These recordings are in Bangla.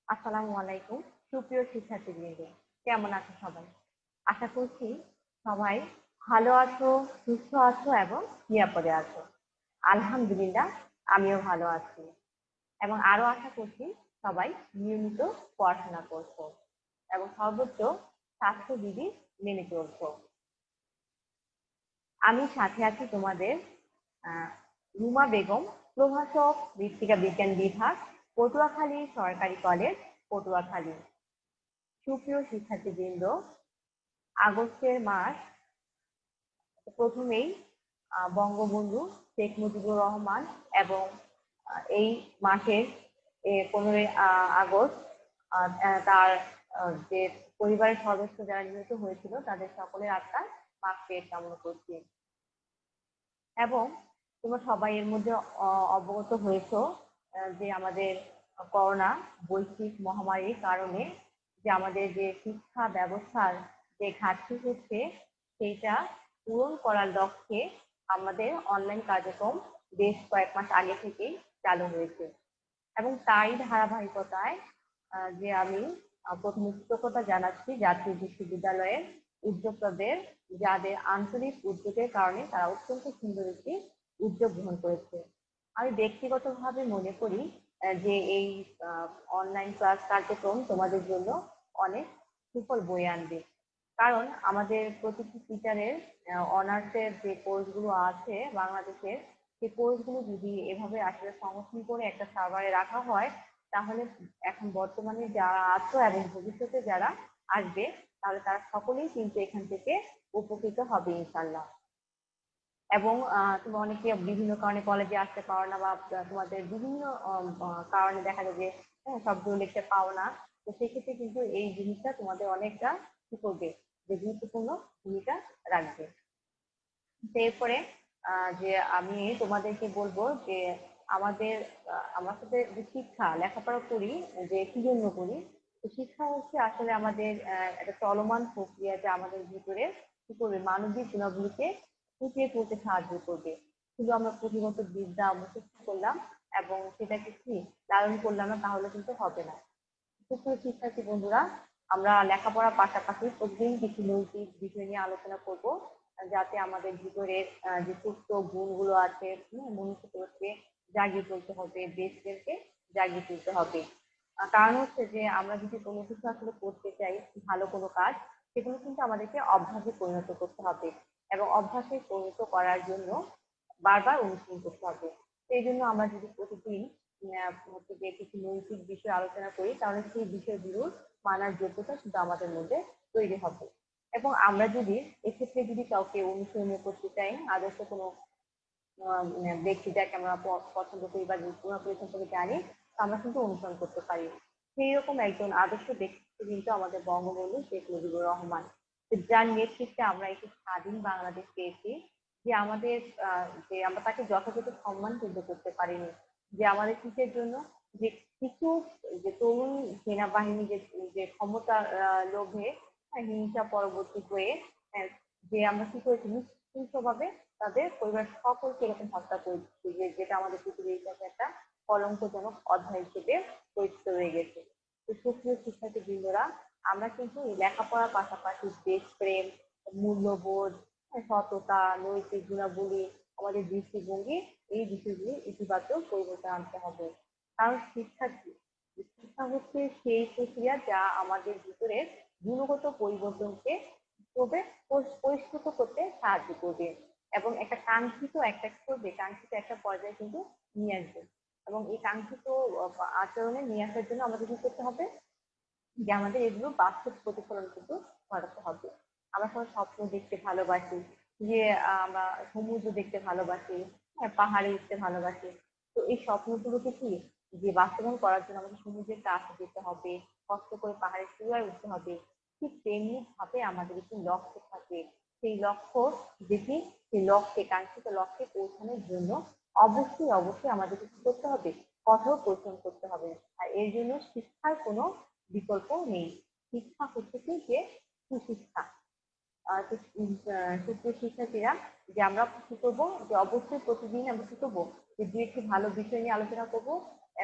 আসসালামু আলাইকুম। সুপ্রিয় শিক্ষার্থীবৃন্দ, কেমন আছো সবাই? আশা করছি সবাই ভালো আছো, সুস্থ আছো এবং নিরাপদে আছো। আলহামদুলিল্লাহ, আমিও ভালো আছি এবং আরো আশা করছি সবাই নিয়মিত পড়াশোনা করছো এবং সর্বোচ্চ স্বাস্থ্যবিধি মেনে চলছো। আমি সাথে আছি তোমাদের রুমা বেগম, প্রভাষক, মৃত্তিকা বিজ্ঞান বিভাগ, পটুয়াখালী সরকারি কলেজ, পটুয়াখালী। সুপ্রিয় শিক্ষার্থীবৃন্দ, আগস্টের মাস প্রথমেই বঙ্গবন্ধু শেখ মুজিবুর রহমান এবং এই মাসের 15ই আগস্ট তার যে পরিবারের সদস্য যারা নিহত হয়েছিল তাদের সকলের আত্মার মাগফিরাত কামনা করছি। এবং তোমরা সবাই এর মধ্যে অবগত হয়েছো যে আমাদের করোনা বৈশ্বিক মহামারীর কারণে যে আমাদের যে শিক্ষা ব্যবস্থার যে ঘাটতি হচ্ছে সেইটা পূরণ করার লক্ষ্যে আমাদের অনলাইন কার্যক্রম বেশ কয়েক মাস আগে থেকেই চালু হয়েছে এবং তারই ধারাবাহিকতায় যে আমি প্রথমে কৃতজ্ঞতা জানাচ্ছি জাতীয় বিশ্ববিদ্যালয়ের উদ্যোক্তাদের, যাদের আন্তরিক উদ্যোগের কারণে তারা অত্যন্ত সুন্দর একটি উদ্যোগ গ্রহণ করেছে। আমি ব্যক্তিগতভাবে মনে করি যে এই অনলাইন ক্লাস কার্যক্রম তোমাদের জন্য অনেক সুফল বয়ে আনবে। কারণ আমাদের প্রতিটি টিচারের অনার্সের যে কোর্সগুলো আছে বাংলাদেশের, সেই কোর্সগুলো যদি এভাবে আসলে সংগঠন করে একটা সার্ভারে রাখা হয়, তাহলে এখন বর্তমানে যারা আছো এবং ভবিষ্যতে যারা আসবে, তাহলে তারা সকলেই কিন্তু এখান থেকে উপকৃত হবে ইনশাল্লাহ। এবং তুমি অনেকে বিভিন্ন কারণে কলেজে আসতে পারো না, বা তোমাদের বিভিন্ন কারণে দেখা যায় যে সবগুলো লিখতে পাও না। তো সেক্ষেত্রে কিন্তু এই জিনিসটা তোমাদের অনেকটা কি করবে, যে গুরুত্বপূর্ণ ভূমিকা রাখবে। এরপরে যে আমি তোমাদেরকে বলবো যে আমাদের আমাদের যে শিক্ষা লেখাপড়া করি, যে কি জন্য করি, তো শিক্ষা হচ্ছে আসলে আমাদের একটা চলমান প্রক্রিয়া, যা আমাদের ভিতরে কি করবে, মানবিক গুণাবলীকে ফুটিয়ে তুলতে সাহায্য করবে। শুধু আমরা পুঁথিগত বিদ্যা মুখস্থ করলাম এবং সেটাকে কি লালন করলাম না, তাহলে কিন্তু হবে না। সুপ্রিয় শিক্ষার্থী বন্ধুরা, আমরা লেখাপড়ার পাশাপাশি প্রতিদিন কিছু নৈতিক বিষয় নিয়ে আলোচনা করব, যাতে আমাদের ভিতরের যে সুপ্ত গুণগুলো আছে মনুষ্যত্বকে জাগিয়ে তুলতে হবে, দেশকে জাগিয়ে তুলতে হবে। কারণ হচ্ছে যে আমরা যদি কোনো কিছু আসলে করতে চাই, ভালো কোনো কাজ, সেগুলো কিন্তু আমাদেরকে অভ্যাসে পরিণত করতে হবে এবং অভ্যাসে পরিণত করার জন্য বারবার অনুশীলন করতে হবে। সেই জন্য আমরা যদি প্রতিদিন হচ্ছে যে কিছু নৈতিক বিষয় আলোচনা করি, তাহলে সেই বিষয়গুলোর মানার যোগ্যতা শুধু আমাদের মধ্যে তৈরি হবে। এবং আমরা যদি এক্ষেত্রে যদি কাউকে অনুসরণ করতে চাই, আদর্শ কোনো ব্যক্তি যাকে আমরা পছন্দ করি বা পুরোপুরি সম্পর্কে জানি, আমরা কিন্তু অনুসরণ করতে পারি। সেই রকম একজন আদর্শ ব্যক্তি কিন্তু আমাদের বঙ্গবন্ধু শেখ মুজিবুর রহমান, যার নেতৃত্বে আমরা একটি স্বাধীন বাংলাদেশ পেয়েছি। যে আমাদের যে আমরা তাকে যথাযথ সম্মান কিন্তু করতে পারিনি, যে আমাদের কিসের জন্য, যে কিছু যে তরুণ সেনাবাহিনী যে যে ক্ষমতা লোভে হিংসা পরবর্তী হয়ে যে আমরা কি করেছি, নিঃশংসভাবে তাদের পরিবার সকলকে এরকম হত্যা করেছি, যেটা আমাদের পৃথিবীর কাছে একটা কলঙ্কজনক অধ্যায় হিসেবে পরিচিত হয়ে গেছে। তো সুপ্রিয় শিক্ষার্থী বৃন্দরা, আমরা কিন্তু এই লেখাপড়ার পাশাপাশি দেশপ্রেম, মূল্যবোধ, সততা, নৈতিক গুণাবলী, আমাদের দৃষ্টিভঙ্গি, এই বিষয়গুলি ইতিবাচক পরিবর্তন আনতে হবে। কারণ শিক্ষা হচ্ছে সেই প্রক্রিয়া যা আমাদের ভিতরে গুণগত পরিবর্তনকে পরিস্ফুট করতে সাহায্য করবে এবং একটা কাঙ্ক্ষিত একটা পর্যায়ে কিন্তু নিয়ে আসবে। এবং এই কাঙ্ক্ষিত আচরণে নিয়ে আসার জন্য আমাদের কি করতে হবে, যে আমাদের এগুলো বাস্তব প্রতিফলন কিন্তু ঘটাতে হবে। আমরা সবাই স্বপ্ন দেখতে ভালোবাসি, যে আমরা সমুদ্র দেখতে ভালোবাসি, হ্যাঁ, পাহাড়ে উঠতে ভালোবাসি। তো এই স্বপ্নগুলোকে কি, যে বাস্তবায়ন করার জন্য আমাদের সমুদ্রের কাছে যেতে হবে, কষ্ট করে পাহাড়ের চূড়ায় উঠতে হবে। ঠিক তেমনি ভাবে আমাদের একটি লক্ষ্য থাকে। সেই লক্ষ্য দেখি, সেই লক্ষ্যে কাঙ্ক্ষিত লক্ষ্যে পৌঁছানোর জন্য অবশ্যই আমাদেরকে কি করতে হবে, কঠোর পরিশ্রম করতে হবে। আর এর জন্য শিক্ষার কোনো বিকল্প নেই। শিক্ষা হচ্ছে কি, যে সুশিক্ষা। সুপ্রিয় শিক্ষার্থীরা, যে আমরা কি করবো, যে অবশ্যই প্রতিদিন আমরা কি করবো, যে দু একটি ভালো বিষয় নিয়ে আলোচনা করব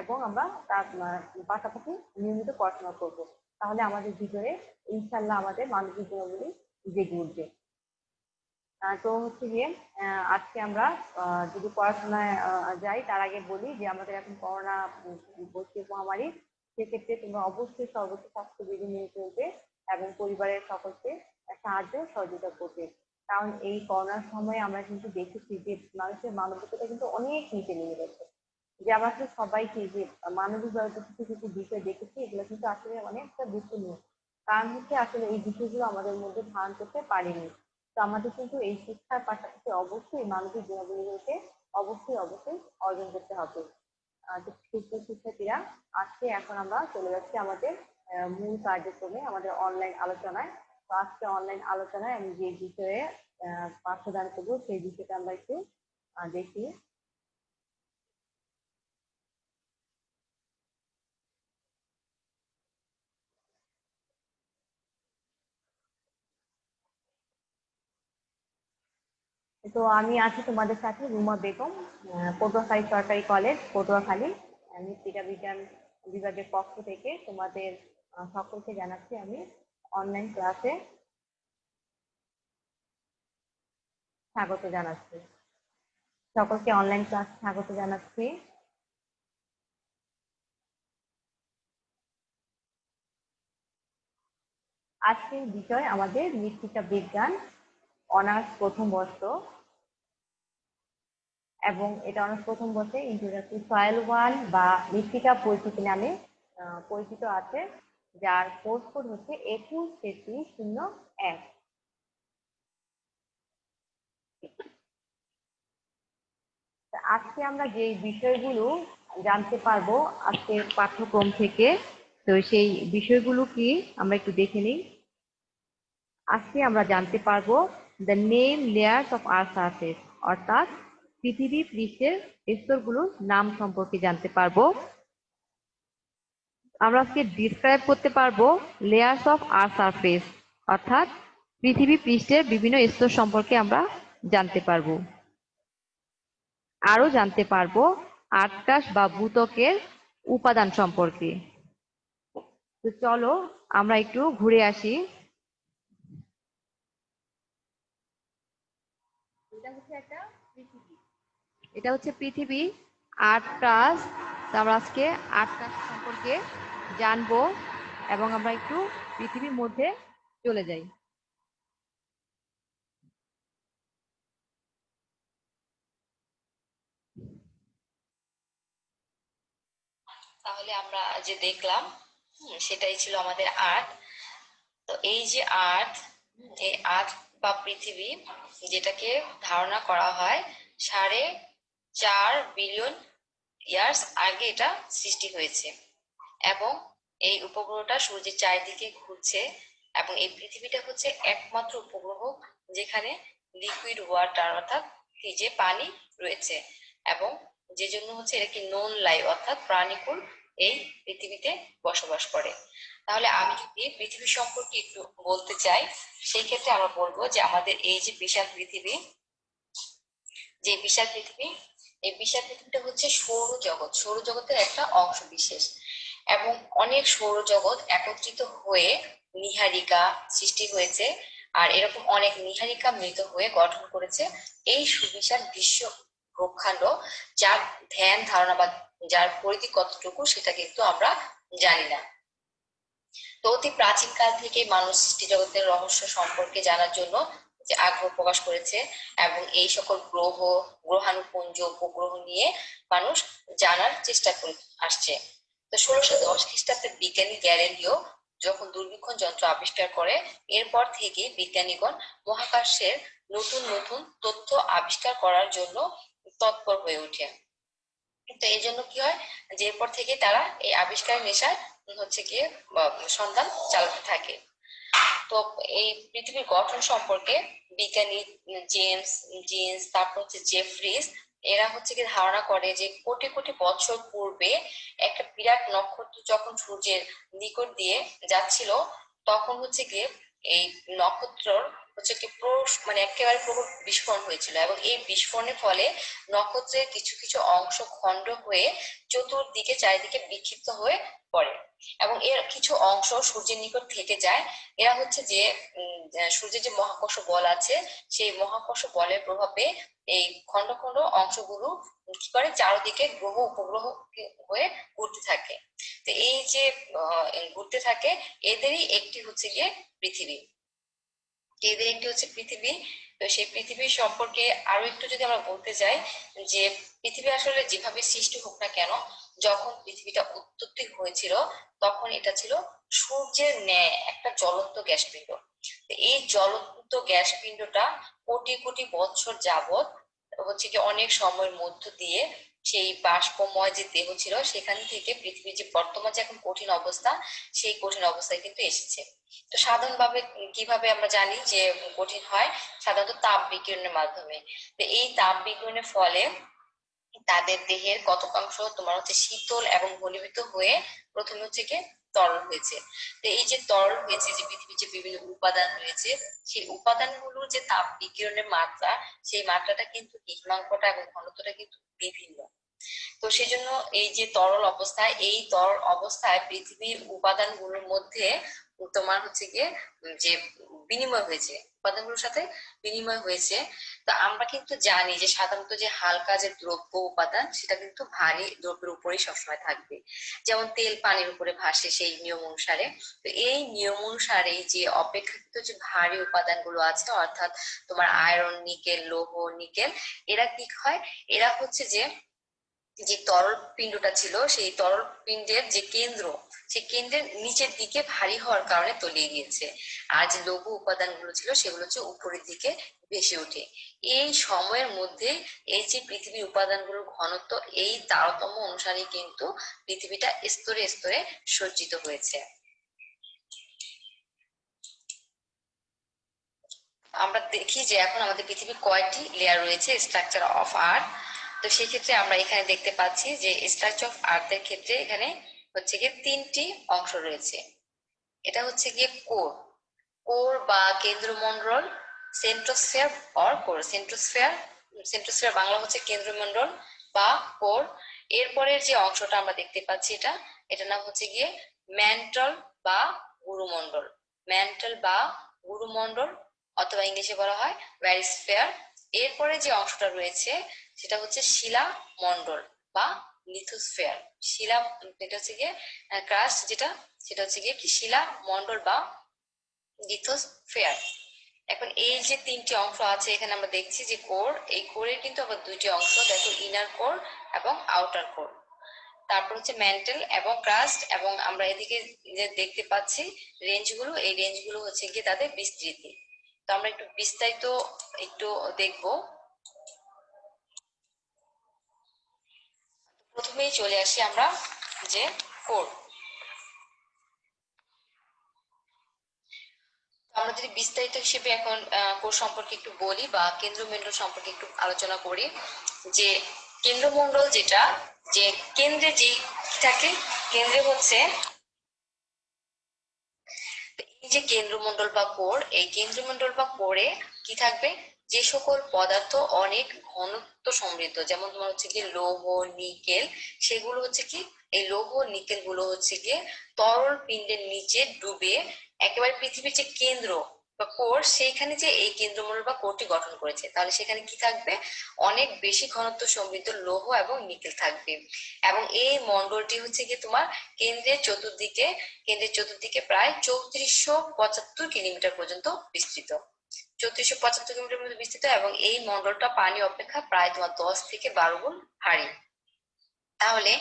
এবং আমরা তার পাশাপাশি নিয়মিত পড়াশোনা করব। তাহলে আমাদের ভিতরে ইনশাল্লাহ আমাদের মানবিক গুণাবলী জেগে উঠবে। তো হচ্ছে গিয়ে আজকে আমরা যদি পড়াশোনায় যাই তার আগে বলি যে আমাদের এখন করোনা বৈশ্বিক মহামারী, সেক্ষেত্রে তোমরা অবশ্যই সর্বোচ্চ স্বাস্থ্যবিধি মেনে চলবে এবং পরিবারের সকলকে সাহায্য সহযোগিতা করবে। কারণ এই করোনার সময় আমরা কিন্তু দেখেছি যে মানুষের মানবিকতা কিন্তু অনেক নিচে নেমে গেছে। যে আমরা আসলে সবাইকে যে মানবিকভাবে কিছু কিছু বিষয় দেখেছি, এগুলো কিন্তু আসলে অনেকটা দুঃখনীয়। কারণ হচ্ছে আসলে এই বিষয়গুলো আমাদের মধ্যে ধারণ করতে পারিনি। তো আমাদের কিন্তু এই শিক্ষার পাশাপাশি অবশ্যই মানবিক গুণাবলীগুলোকে অবশ্যই অর্জন করতে হবে। তো শিক্ষার্থীরা, আজকে এখন আমরা চলে যাচ্ছি আমাদের মূল কার্যক্রমে, আমাদের অনলাইন আলোচনায়। তো আজকে অনলাইন আলোচনায় আমি যে বিষয়ে পাঠদান করবো সেই বিষয়টা আমরা একটু দেখি। তো আমি আছি তোমাদের সাথে রুমা বেগম, পটুয়াখালী সরকারি কলেজ পটুয়াখালী, মৃত্তিকা বিজ্ঞান বিভাগের পক্ষ থেকে তোমাদের সকলকে জানাচ্ছি আমি অনলাইন ক্লাসে স্বাগত জানাচ্ছি। সকলকে অনলাইন ক্লাসে স্বাগত জানাচ্ছি। আজকের বিষয় আমাদের মৃত্তিকা বিজ্ঞান অনার্স প্রথম বর্ষ, এবং এটা অনার্স প্রথম বর্ষে ইন্ট্রোডাক্টরি সয়েল ওয়ান বা মৃত্তিকা পরিচিতি নামে পরিচিত আছে, যার কোর্স কোড হচ্ছে 21-33-01। আজকে আমরা যে বিষয়গুলো জানতে পারবো আজকের পাঠ্যক্রম থেকে, তো সেই বিষয়গুলো কি আমরা একটু দেখে নিই। আজকে আমরা জানতে পারবো the name layers of earth surface, অর্থাৎ পৃথিবী পৃষ্ঠের স্তরগুলোর নাম সম্পর্কে জানতে পারবো। আমরা আজকে ডিসক্রাইব করতে পারবো লেয়ার্স অফ আর্থ সারফেস, অর্থাৎ পৃথিবী পৃষ্ঠের বিভিন্ন স্তর সম্পর্কে আমরা জানতে পারবো। আরো জানতে পারবো আর্টকাশ বা ভূত্বকের উপাদান সম্পর্কে। তো চলো আমরা একটু ঘুরে আসি। এটা হচ্ছে পৃথিবী, আর্টকাশ। আমরা আজকে আর্টকাশ সম্পর্কে জানবো এবং আমরা একটু পৃথিবীর মধ্যে চলে যাই। তাহলে আমরা যে দেখলাম সেটাই ছিল আমাদের আর্ট। তো এই যে আর্ট, এই আর্ট বা পৃথিবী, যেটাকে ধারণা করা হয় 4.5 বিলিয়ন ইয়ার্স আগে এটা সৃষ্টি হয়েছে, এবং এই উপগ্রহটা সূর্যের চারিদিকে ঘুরছে, এবং এই পৃথিবীটা হচ্ছে একমাত্র উপগ্রহ যেখানে লিকুইড ওয়াটার অর্থাৎ যে পানি রয়েছে, এবং যে জন্য হচ্ছে এটা কি নন লাইভ অর্থাৎ প্রাণীকুল এই পৃথিবীতে বসবাস করে। তাহলে আমি যদি পৃথিবী সম্পর্কে একটু বলতে চাই, সেই ক্ষেত্রে আমরা বলবো যে আমাদের এই যে বিশাল পৃথিবী, যে বিশাল পৃথিবী, এই বিশাল পৃথিবীটা হচ্ছে সৌরজগৎ, সৌরজগতের একটা অংশ বিশেষ, এবং অনেক সৌরজগৎ একত্রিত হয়ে নীহারিকা সৃষ্টি হয়েছে, আর এরকম অনেক নীহারিকা মিলিত হয়ে গঠন করেছে এই সুবিশাল বিশ্ব ব্রহ্মাণ্ড, যার ধ্যান ধারণা বা যার পরিধি কতটুকু সেটা কিন্তু আমরা জানি না। তো অতি প্রাচীন কাল থেকে মানুষ সৃষ্টি জগতের রহস্য সম্পর্কে জানার জন্য যে আগ্রহ প্রকাশ করেছে, এবং এই সকল গ্রহ, গ্রহাণুপুঞ্জ, উপগ্রহ নিয়ে মানুষ জানার চেষ্টা করে আসছে। তো 1610 খ্রিস্টাব্দে বিজ্ঞানী গ্যালিলিও যখন দূরবীক্ষণ যন্ত্র আবিষ্কার করে, এরপর থেকে বিজ্ঞানীগণ মহাকাশের নতুন নতুন তথ্য আবিষ্কার করার জন্য তৎপর হয়ে ওঠে। তো এই জন্য কি হয়, যে এরপর থেকে তারা এই আবিষ্কারের নেশায় হচ্ছে গিয়ে সন্ধান চালাতে থাকে। তো এই পৃথিবীর গঠন সম্পর্কে বিজ্ঞানী জেমস জিন্স, তারপর হচ্ছে জেফ্রিস, এরা হচ্ছে কি ধারণা করে যে কোটি কোটি বছর পূর্বে একটা বিরাট নক্ষত্র যখন সূর্যের নিকট দিয়ে যাচ্ছিল, তখন হচ্ছে গিয়ে এই নক্ষত্রর হচ্ছে কি মানে একেবারে প্রবল বিস্ফোরণ হয়েছিল, এবং এই বিস্ফোরণের ফলে নক্ষত্রের কিছু কিছু অংশ খণ্ড হয়ে চতুর্দিকে চারিদিকে বিক্ষিপ্ত হয়ে পড়ে, এবং এর কিছু অংশ সূর্যের নিকট থেকে যায়। এরা হচ্ছে যে সূর্যের যে মহাকর্ষ বল আছে, সেই মহাকর্ষ বলের প্রভাবে এই খণ্ড খণ্ড অংশগুলো কি করে চারদিকে গ্রহ উপগ্রহ হয়ে ঘুরতে থাকে। তো এই যে ঘুরতে থাকে, এদেরই একটি হচ্ছে গিয়ে পৃথিবী। এদের একটি হচ্ছে পৃথিবী। তো সেই পৃথিবী সম্পর্কে আরো একটু যদি আমরা বলতে যাই, যে পৃথিবী আসলে যেভাবে সৃষ্টি হোক না কেন, যখন পৃথিবীটা উৎপত্তি হয়েছিল তখন এটা ছিল সূর্যের ন্যায় একটা জ্বলন্ত গ্যাস পিণ্ড। তো এই জ্বলন্ত গ্যাস পিণ্ডটা কোটি কোটি বছর যাবত হচ্ছে কি অনেক সময়ের মধ্য দিয়ে সেই বাষ্পময় যে দেহ ছিল সেখান থেকে পৃথিবীর যে বর্তমান যে এখন কঠিন অবস্থা, সেই কঠিন অবস্থায় কিন্তু এসেছে। তো সাধারণভাবে কিভাবে আমরা জানি যে কঠিন হয়? সাধারণত তাপ বিকিরণের মাধ্যমে। তো এই তাপ বিকিরণের ফলে তাদের দেহের কতকাংশ তোমার হচ্ছে শীতল এবং ঘনীভূত হয়ে প্রথমে হচ্ছে কি তরল হয়েছে। তো এই যে তরল হয়েছে, যে পৃথিবীর যে বিভিন্ন উপাদান রয়েছে, সেই উপাদানগুলোর যে তাপ বিকিরণের মাত্রা, সেই মাত্রাটা কিন্তু হিমাঙ্কটা এবং ঘনত্বটা কিন্তু বিভিন্ন। তো সেই জন্য এই যে তরল অবস্থায়, এই তরল অবস্থায় পৃথিবীর উপাদানগুলোর মধ্যে তোমার হচ্ছে গিয়ে যে বিনিময় হয়েছে, উপাদানগুলোর সাথে বিনিময় হয়েছে। তা আমরা কিন্তু জানি যে সাধারণত যে হালকা যে দ্রব্য উপাদান, সেটা কিন্তু ভারী দ্রব্যের উপরেই সবসময় থাকবে। যেমন তেল পানির উপরে ভাসে সেই নিয়ম অনুসারে। তো এই নিয়ম অনুসারে যে অপেক্ষাকৃত যে ভারী উপাদানগুলো আছে, অর্থাৎ তোমার আয়রন, নিকেল, লৌহ, নিকেল, এরা কি হয়, এরা হচ্ছে যে যে তরল পিণ্ডটা ছিল, সেই তরল পিণ্ডের যে কেন্দ্র, সেই কেন্দ্রের নিচের দিকে ভারী হওয়ার কারণে তলিয়ে গিয়েছে। আর যে লৌহ উপাদানগুলো ছিল সেগুলো হচ্ছে উপরের দিকে ভেসে ওঠে। এই সময়ের মধ্যে এই যে পৃথিবীর উপাদানগুলোর ঘনত্ব, এই তারতম্য অনুসারে কিন্তু পৃথিবীটা স্তরে স্তরে সজ্জিত হয়েছে। আমরা দেখি যে এখন আমাদের পৃথিবীর কয়টি লেয়ার রয়েছে, স্ট্রাকচার অফ আর্থ। তো সেক্ষেত্রে আমরা এখানে দেখতে পাচ্ছি যে স্ট্রাকচার অফ আর্থের ক্ষেত্রে এখানে হচ্ছে গিয়ে তিনটি অংশ রয়েছে। এটা হচ্ছে গিয়ে কোর, কোর বা কেন্দ্রমণ্ডল, centrosphere or core, centrosphere, centrosphere Bangla হচ্ছে কেন্দ্রমণ্ডল বা কোর। এরপরের যে অংশটা আমরা দেখতে পাচ্ছি, এটার নাম হচ্ছে গিয়ে ম্যান্টল বা গুরুমণ্ডল, ম্যান্টল বা গুরুমণ্ডল, অথবা ইংলিশে বলা হয় ব্যারিস্ফিয়ার। এরপরে যে অংশটা রয়েছে সেটা হচ্ছে শিলা মণ্ডল বা লিথোস্ফিয়ার। শিলা, এটা হচ্ছে গিয়ে ক্রাস্ট, যেটা সেটা হচ্ছে গিয়ে কি শিলা মণ্ডল বা লিথোস্ফিয়ার। এখন এই যে তিনটি অংশ আছে এখানে আমরা দেখছি যে কোর, এই কোরের কিন্তু আবার দুইটি অংশ, দেখো ইনার কোর এবং আউটার কোর। তারপর হচ্ছে ম্যান্টেল এবং ক্রাস্ট, এবং আমরা এদিকে যে দেখতে পাচ্ছি রেঞ্জগুলো, এই রেঞ্জগুলো হচ্ছে গিয়ে তাদের বিস্তৃতি। তো আমরা একটু বিস্তারিত একটু দেখব। প্রথমেই চলে আসি আমরা যে কোর। আমরা যদি বিস্তারিত হিসেবে এখন কোর সম্পর্কে একটু বলি বা কেন্দ্রমণ্ডল সম্পর্কে একটু আলোচনা করি, যে কেন্দ্রমণ্ডল যেটা, যে কেন্দ্রে যে থাকে, কেন্দ্রে হচ্ছে এই যে কেন্দ্রমণ্ডল বা কোর, এই কেন্দ্রমণ্ডল বা কোরে কি থাকবে, যে সকল পদার্থ অনেক ঘনত্ব সমৃদ্ধ, যেমন তোমার হচ্ছে কি লৌহ, নিকেল, সেগুলো হচ্ছে কি, এই লৌহ নিকেল গুলো হচ্ছে গিয়ে তরল পিণ্ডের নিচে ডুবে একেবারে পৃথিবীর যে কেন্দ্র বা কোর, সেইখানে যে এই কেন্দ্রমণ্ডল বা কোরটি গঠন করেছে, তাহলে সেখানে কি থাকবে, অনেক বেশি ঘনত্ব সমৃদ্ধ লৌহ এবং নিকেল থাকবে। এবং এই মণ্ডলটি হচ্ছে কি তোমার কেন্দ্রের চতুর্দিকে প্রায় 3475 কিলোমিটার পর্যন্ত বিস্তৃত, 3475 কিলোমিটার পর্যন্ত বিস্তৃত, এবং এই মণ্ডলটা পানি অপেক্ষা প্রায় তোমার 10 থেকে 12 গুণ ভারী। তাহলে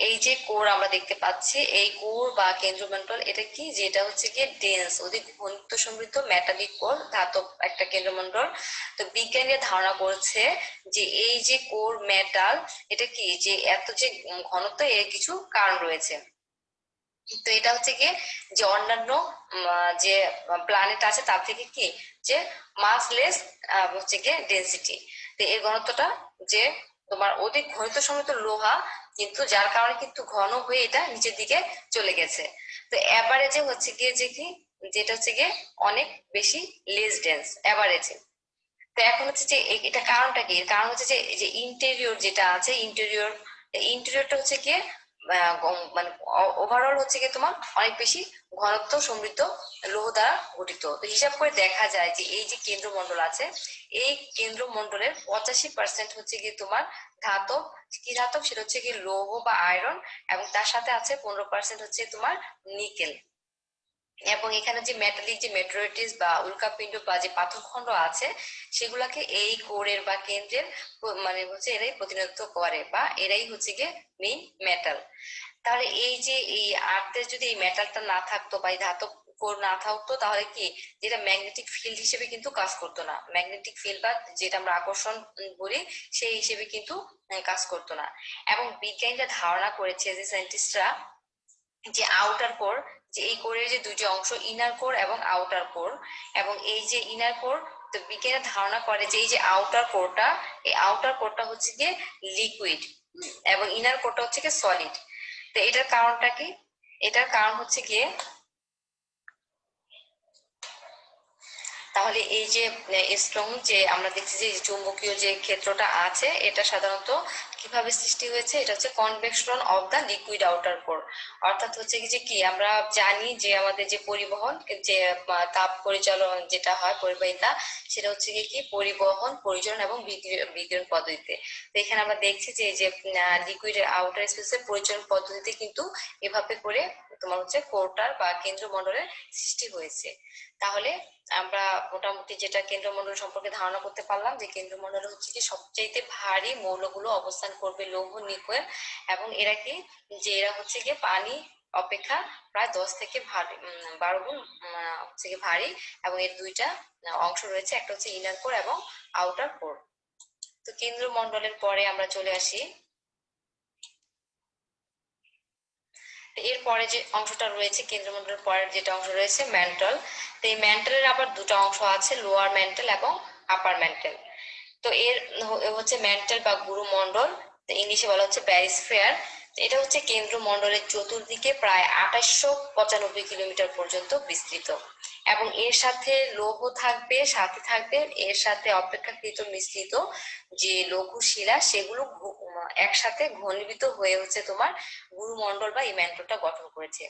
এই যে কোর আমরা দেখতে পাচ্ছি, এই কোর বা কেন্দ্রমণ্ডল, এটা কি, যেটা হচ্ছে গিয়ে ডেন্স, অধিক ঘনত্ব সমৃদ্ধ মেটালিক কোর, ধাতব একটা কেন্দ্রমণ্ডল। তো বিজ্ঞানীরা ধারণা করছে যে এই যে কোর মেটাল, এটা কি, যে এত যে ঘনত্ব, এর কিছু কারণ রয়েছে। তো এটা হচ্ছে গিয়ে যে অন্যান্য যে প্ল্যানেট আছে তার থেকে কি, যে মাসলেস হচ্ছে গিয়ে ডেন্সিটি। তো এর ঘনত্বটা যে তোমার অধিক ঘনিত সমৃদ্ধ লোহা, কিন্তু যার কারণে কিন্তু ঘন হয়ে এটা নিচের দিকে চলে গেছে। তো অ্যাভারেজে হচ্ছে গিয়ে যে কি, যেটা হচ্ছে গিয়ে অনেক বেশি লেস ডেন্স অ্যাভারেজে। তো এখন হচ্ছে যে এটা কারণটা কি, কারণ হচ্ছে যে এই যে ইন্টেরিয়র যেটা আছে, ইন্টেরিয়রটা হচ্ছে গিয়ে মানে ওভারঅল হচ্ছে গিয়ে তোমার অনেক বেশি ঘনত্ব সমৃদ্ধ লৌহ দ্বারা গঠিত। তো হিসাব করে দেখা যায় যে এই যে কেন্দ্রমণ্ডল আছে, এই কেন্দ্রমণ্ডলের 85% হচ্ছে গিয়ে তোমার ধাতব। কি ধাতব? সেটা হচ্ছে গিয়ে লৌহ বা আয়রন, এবং তার সাথে আছে 15% হচ্ছে তোমার নিকেল। এবং এখানে যে মেটালিক যে মেটেরিয়ালিটিস বা উল্কাপিণ্ড বা যে পাথরখণ্ড আছে, সেগুলাকে এই কোরের বা কেন্দ্রের মানে হচ্ছে এরাই প্রতিনিধিত্ব করে, বা এরাই হচ্ছে গিয়ে মেইন মেটাল। তাহলে এই যে এই আর্থের যদি এই মেটালটা না থাকতো বা এই ধাতব কোর না থাকতো, তাহলে কি যেটা ম্যাগনেটিক ফিল্ড হিসেবে কিন্তু কাজ করতো না, ম্যাগনেটিক ফিল্ড বা যেটা আমরা আকর্ষণ বলি সেই হিসেবে কিন্তু কাজ করতো না। এবং বিজ্ঞানীরা ধারণা করেছে যে সায়েন্টিস্টরা, যে আউটার কোর, যে এই কোরের যে দুইটি অংশ, ইনার কোর এবং আউটার কোর, এবং এই যে ইনার কোর, তো বিজ্ঞানীরা ধারণা করে যে এই যে আউটার কোরটা, এই আউটার কোরটা হচ্ছে গিয়ে লিকুইড, এবং ইনার কোরটা হচ্ছে গিয়ে সলিড। তো এটার কারণটা কি? এটার কারণ হচ্ছে গিয়ে, তাহলে এই যে স্ট্রং যে আমরা দেখছি যে চুম্বকীয় যে ক্ষেত্রটা আছে, এটা সাধারণত কিভাবে সৃষ্টি হয়েছে? এটা হচ্ছে convection of the liquid outer core. অর্থাৎ হচ্ছে কি যে কি আমরা জানি যে আমাদের যে পরিবহন, যে তাপ পরিচালন যেটা হয় পরিবাহিতা, সেটা হচ্ছে কি পরিবহন, পরিচালন এবং বিকিরণ পদ্ধতিতে। তো এখানে আমরা দেখছি যে এই যে লিকুইড আউটার স্পেসের পরিচালন পদ্ধতিতে কিন্তু এভাবে করে তোমার হচ্ছে কোরটার বা কেন্দ্রমণ্ডলের সৃষ্টি হয়েছে। তাহলে আমরা মোটামুটি যেটা কেন্দ্রমণ্ডল সম্পর্কে ধারণা করতে পারলাম, যে কেন্দ্রমণ্ডল হচ্ছে কি সবচাইতে ভারী মৌলগুলো অবস্থান করবে লৌহ নিকেল, এবং এরা কি, যে এরা হচ্ছে গিয়ে পানি অপেক্ষা প্রায় 10 থেকে 12 গুণ হচ্ছে গিয়ে ভারী, এবং এর দুইটা অংশ রয়েছে, একটা হচ্ছে ইনার কোর এবং আউটার কোর। তো কেন্দ্রমণ্ডলের পরে আমরা চলে আসি, এরপরে যে অংশটা রয়েছে কেন্দ্রমণ্ডলের পরের যেটা অংশ রয়েছে ম্যান্টল। তো এই ম্যান্টলের আবার দুটো অংশ আছে, লোয়ার ম্যান্টল এবং আপার ম্যান্টল। তো এর হচ্ছে ম্যান্টল বা গুরুমণ্ডল, ইংলিশে বলা হচ্ছে ব্যারিস্ফিয়ার। এটা হচ্ছে কেন্দ্রমণ্ডলের চতুর্দিকে প্রায় 2895 কিলোমিটার পর্যন্ত বিস্তৃত, এবং এর সাথে লৌহ থাকবে, সাথে থাকবে এর সাথে অপেক্ষাকৃত মিশ্রিত যে লঘু শিলা, সেগুলো একসাথে ঘনীভূত হয়ে হচ্ছে তোমার গুরুমণ্ডল বা এই ম্যান্টলটা গঠন করেছে।